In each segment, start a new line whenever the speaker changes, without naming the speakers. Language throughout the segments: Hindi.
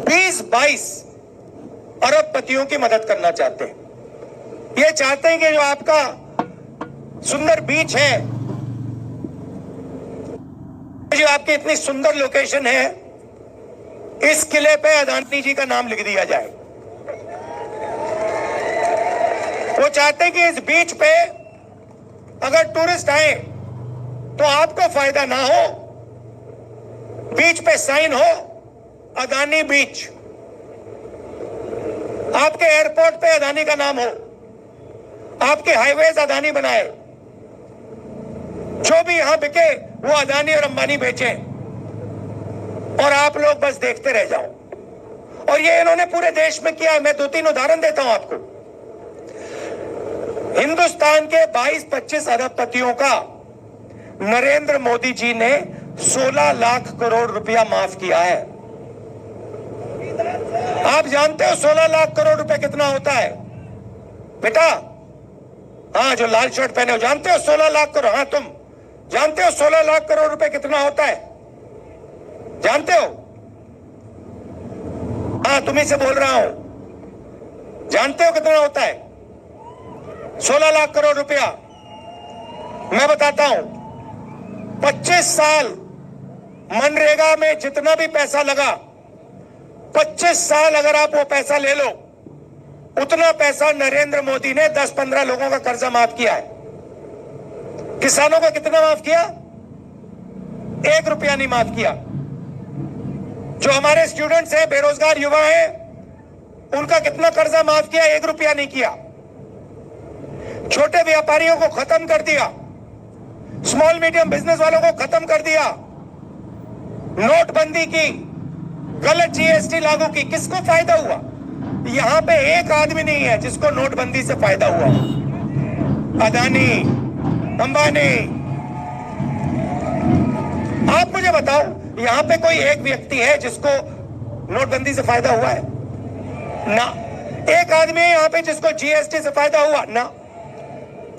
20-22 अरबपतियों की मदद करना चाहते हैं। ये चाहते हैं कि जो आपका सुंदर बीच है, जो आपकी इतनी सुंदर लोकेशन है, इस किले पे अदानी जी का नाम लिख दिया जाए। वो चाहते हैं कि इस बीच पे अगर टूरिस्ट आए तो आपको फायदा ना हो, बीच पे साइन हो अदानी बीच, आपके एयरपोर्ट पे अदानी का नाम हो, आपके हाईवेज अदानी बनाए, जो भी यहां बिके वो अदानी और अंबानी बेचे और आप लोग बस देखते रह जाओ। और ये इन्होंने पूरे देश में किया है। मैं 2-3 उदाहरण देता हूं आपको। हिंदुस्तान के 22-25 अरबपतियों का नरेंद्र मोदी जी ने 16 लाख करोड़ रुपया माफ किया है। आप जानते हो 16 लाख करोड़ रुपए कितना होता है बेटा? हाँ, जो लाल शर्ट पहने हो, जानते हो 16 लाख करोड़? हाँ, तुम जानते हो 16 लाख करोड़ रुपए कितना होता है? जानते हो? हाँ, तुम्ही से बोल रहा हूं। जानते हो कितना होता है 16 लाख करोड़ रुपया? मैं बताता हूं। 25 साल मनरेगा में जितना भी पैसा लगा, 25 साल अगर आप वो पैसा ले लो, उतना पैसा नरेंद्र मोदी ने 10-15 लोगों का कर्जा माफ किया है। किसानों का कितना माफ किया? 1 रुपया नहीं माफ किया। जो हमारे स्टूडेंट्स हैं, बेरोजगार युवा हैं, उनका कितना कर्जा माफ किया? 1 रुपया नहीं किया। छोटे व्यापारियों को खत्म कर दिया, स्मॉल मीडियम बिजनेस वालों को खत्म कर दिया, नोटबंदी की, गलत जीएसटी लागू की। किसको फायदा हुआ? यहां पे एक आदमी नहीं है जिसको नोटबंदी से फायदा हुआ। अदानी, अंबानी, आप मुझे बताओ, यहां पे कोई एक व्यक्ति है जिसको नोटबंदी से फायदा हुआ है? ना। एक आदमी है यहां पे जिसको जीएसटी से फायदा हुआ? ना।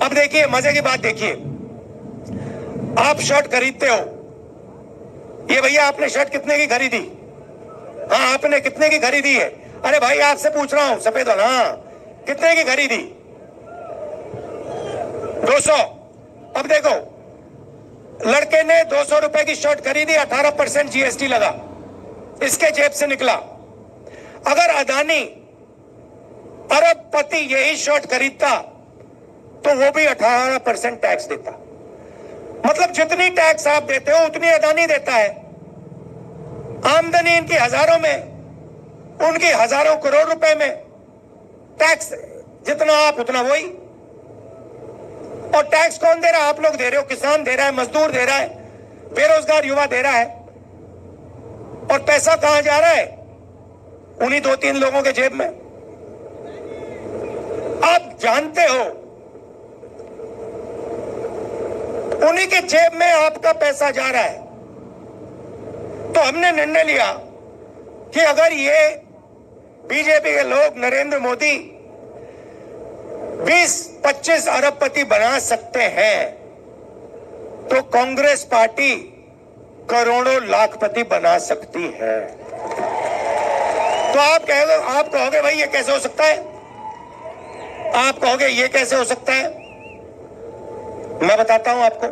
अब देखिए, मजे की बात देखिए। आप शर्ट खरीदते हो, ये भैया आपने शर्ट कितने की खरीदी? हाँ, आपने कितने की खरीदी है? अरे भाई, आपसे पूछ रहा हूं, सफेद वाला। हाँ, कितने की खरीदी? 200। अब देखो, लड़के ने 200 रुपए की शर्ट खरीदी, 18% जीएसटी लगा, इसके जेब से निकला। अगर अदानी अरबपति यही शर्ट खरीदता तो वो भी 18% टैक्स देता। मतलब जितनी टैक्स आप देते हो उतनी अदानी देता है। आमदनी इनकी हजारों में, उनकी हजारों करोड़ रुपए में। टैक्स जितना आप उतना वही। और टैक्स कौन दे रहा है? आप लोग दे रहे हो, किसान दे रहा है, मजदूर दे रहा है, बेरोजगार युवा दे रहा है। और पैसा कहां जा रहा है? उन्हीं 2-3 लोगों के जेब में। आप जानते हो, उन्हीं के जेब में आपका पैसा जा रहा है। तो हमने निर्णय लिया कि अगर ये बीजेपी के लोग नरेंद्र मोदी 20-25 अरबपति बना सकते हैं, तो कांग्रेस पार्टी करोड़ों लाखपति बना सकती है। तो आप कहोगे भाई ये कैसे हो सकता है? आप कहोगे ये कैसे हो सकता है? मैं बताता हूं आपको,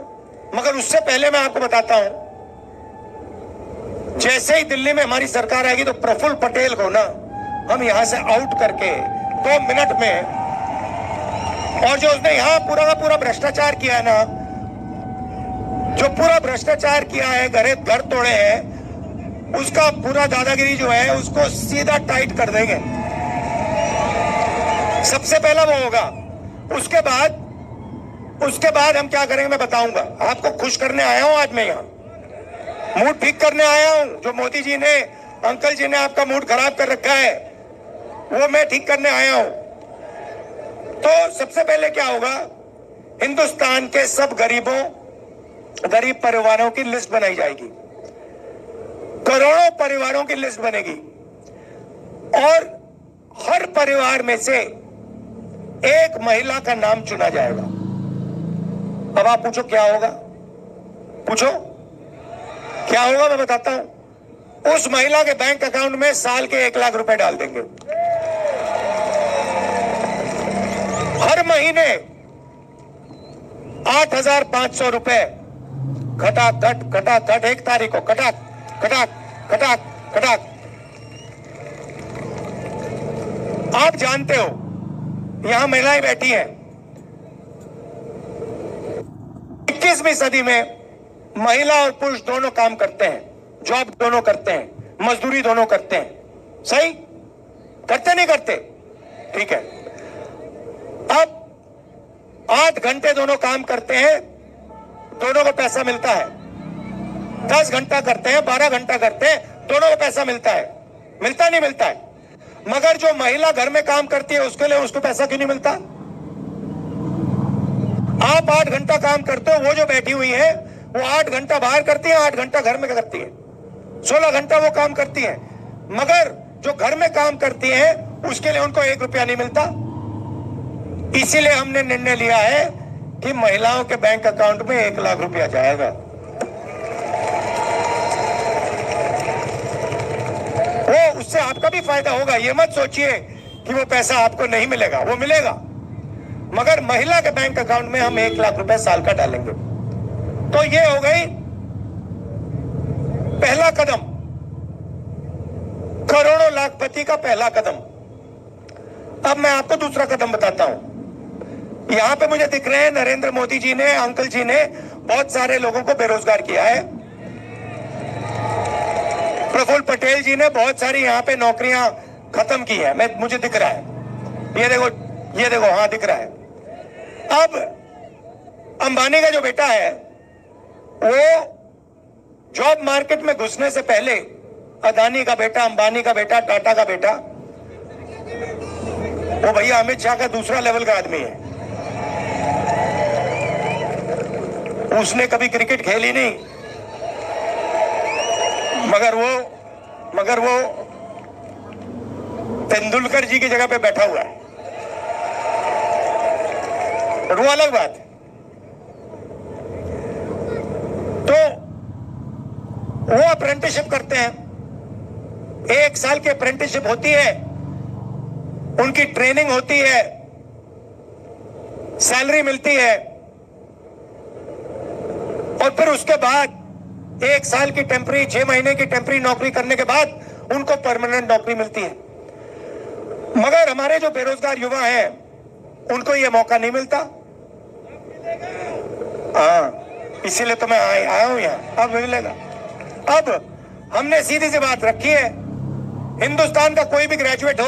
मगर उससे पहले मैं आपको बताता हूं, जैसे ही दिल्ली में हमारी सरकार आएगी तो प्रफुल्ल पटेल को ना हम यहां से आउट करके 2 मिनट में, और जो उसने यहां पूरा का पूरा भ्रष्टाचार किया है ना, जो पूरा भ्रष्टाचार किया है, घर तोड़े हैं, उसका पूरा दादागिरी जो है उसको सीधा टाइट कर देंगे। सबसे पहला वो होगा। उसके बाद हम क्या करेंगे मैं बताऊंगा। आपको खुश करने आया हूं आज मैं यहां, मूड ठीक करने आया हूं। जो मोदी जी ने, अंकल जी ने आपका मूड खराब कर रखा है, वो मैं ठीक करने आया हूं। तो सबसे पहले क्या होगा, हिंदुस्तान के सब गरीब परिवारों की लिस्ट बनाई जाएगी, करोड़ों परिवारों की लिस्ट बनेगी, और हर परिवार में से एक महिला का नाम चुना जाएगा। अब आप पूछो क्या होगा? पूछो क्या होगा? मैं बताता हूं। उस महिला के बैंक अकाउंट में साल के 1 लाख रुपए डाल देंगे। हर महीने 8,500 रुपए खटाखट 1 तारीख को खटाक खटाक खटाक खटाक। आप जानते हो यहां महिलाएं बैठी हैं। 21वीं सदी में महिला और पुरुष दोनों काम करते हैं, जॉब दोनों करते हैं, मजदूरी दोनों करते हैं। सही करते नहीं करते? ठीक है। अब 8 घंटे दोनों काम करते हैं, दोनों को पैसा मिलता है। 10 घंटा करते हैं, 12 घंटा करते हैं, दोनों को पैसा मिलता है। मिलता नहीं मिलता है? मगर जो महिला घर में काम करती है उसके लिए उसको पैसा क्यों नहीं मिलता? आप 8 घंटा काम करते हो, वो जो बैठी हुई है वो 8 घंटा बाहर करती है, 8 घंटा घर में करती है, 16 घंटा वो काम करती है। मगर जो घर में काम करती है उसके लिए उनको 1 रुपया नहीं मिलता। इसीलिए हमने निर्णय लिया है कि महिलाओं के बैंक अकाउंट में 1 लाख रुपया जाएगा। वो उससे आपका भी फायदा होगा। ये मत सोचिए कि वो पैसा आपको नहीं मिलेगा, वो मिलेगा। मगर महिला के बैंक अकाउंट में हम 1 लाख रुपए साल का डालेंगे। तो ये हो गई पहला कदम, करोड़ों लाखपति का पहला कदम। अब मैं आपको दूसरा कदम बताता हूं। यहां पे मुझे दिख रहे हैं नरेंद्र मोदी जी ने, अंकल जी ने बहुत सारे लोगों को बेरोजगार किया है। प्रफुल्ल पटेल जी ने बहुत सारी यहां पे नौकरियां खत्म की है, मुझे दिख रहा है। ये देखो हाँ दिख रहा है। अब अंबानी का जो बेटा है वो जॉब मार्केट में घुसने से पहले, अदानी का बेटा, अंबानी का बेटा, टाटा का बेटा, वो भैया अमित शाह का दूसरा लेवल का आदमी है। उसने कभी क्रिकेट खेली नहीं, मगर वो तेंदुलकर जी की जगह पे बैठा हुआ है। और वो अलग बात है। तो वो अप्रेंटिसशिप करते हैं। 1 साल की अप्रेंटिसशिप होती है, उनकी ट्रेनिंग होती है, सैलरी मिलती है, और फिर उसके बाद 1 साल की टेम्पररी, 6 महीने की टेम्पररी नौकरी करने के बाद उनको परमानेंट नौकरी मिलती है। मगर हमारे जो बेरोजगार युवा हैं उनको ये मौका नहीं मिलता। हाँ, इसीलिए तो मैं आया हूं यहां। अब मिलेगा। अब हमने सीधी सी बात रखी है, हिंदुस्तान का कोई भी ग्रेजुएट हो,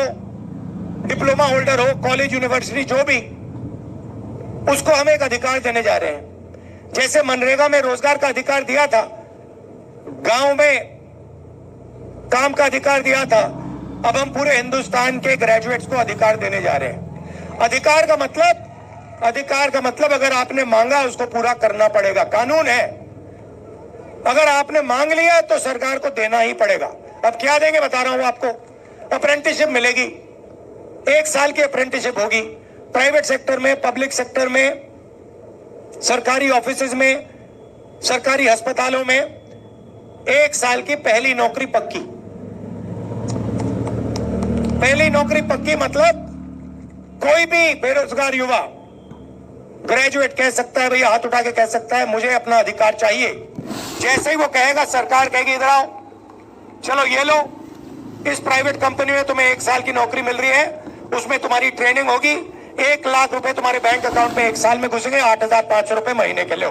डिप्लोमा होल्डर हो, कॉलेज यूनिवर्सिटी जो भी, उसको हम एक अधिकार देने जा रहे हैं। जैसे मनरेगा में रोजगार का अधिकार दिया था, गांव में काम का अधिकार दिया था, अब हम पूरे हिंदुस्तान के ग्रेजुएट्स को अधिकार देने जा रहे हैं। अधिकार का मतलब अगर आपने मांगा उसको पूरा करना पड़ेगा, कानून है। अगर आपने मांग लिया तो सरकार को देना ही पड़ेगा। अब क्या देंगे बता रहा हूं आपको। अप्रेंटिसशिप मिलेगी, 1 साल की अप्रेंटिसशिप होगी, प्राइवेट सेक्टर में, पब्लिक सेक्टर में, सरकारी ऑफिसेज में, सरकारी अस्पतालों में 1 साल की पहली नौकरी पक्की। पहली नौकरी पक्की मतलब कोई भी बेरोजगार युवा ग्रेजुएट कह सकता है, भैया हाथ उठा के कह सकता है मुझे अपना अधिकार चाहिए। जैसे ही वो कहेगा, सरकार कहेगी इधर आओ, चलो ये लो, इस प्राइवेट कंपनी में तुम्हें 1 साल की नौकरी मिल रही है, उसमें तुम्हारी ट्रेनिंग होगी, 1 लाख रुपए तुम्हारे बैंक अकाउंट में 1 साल में घुसेंगे, 8,500 रुपए महीने के लो।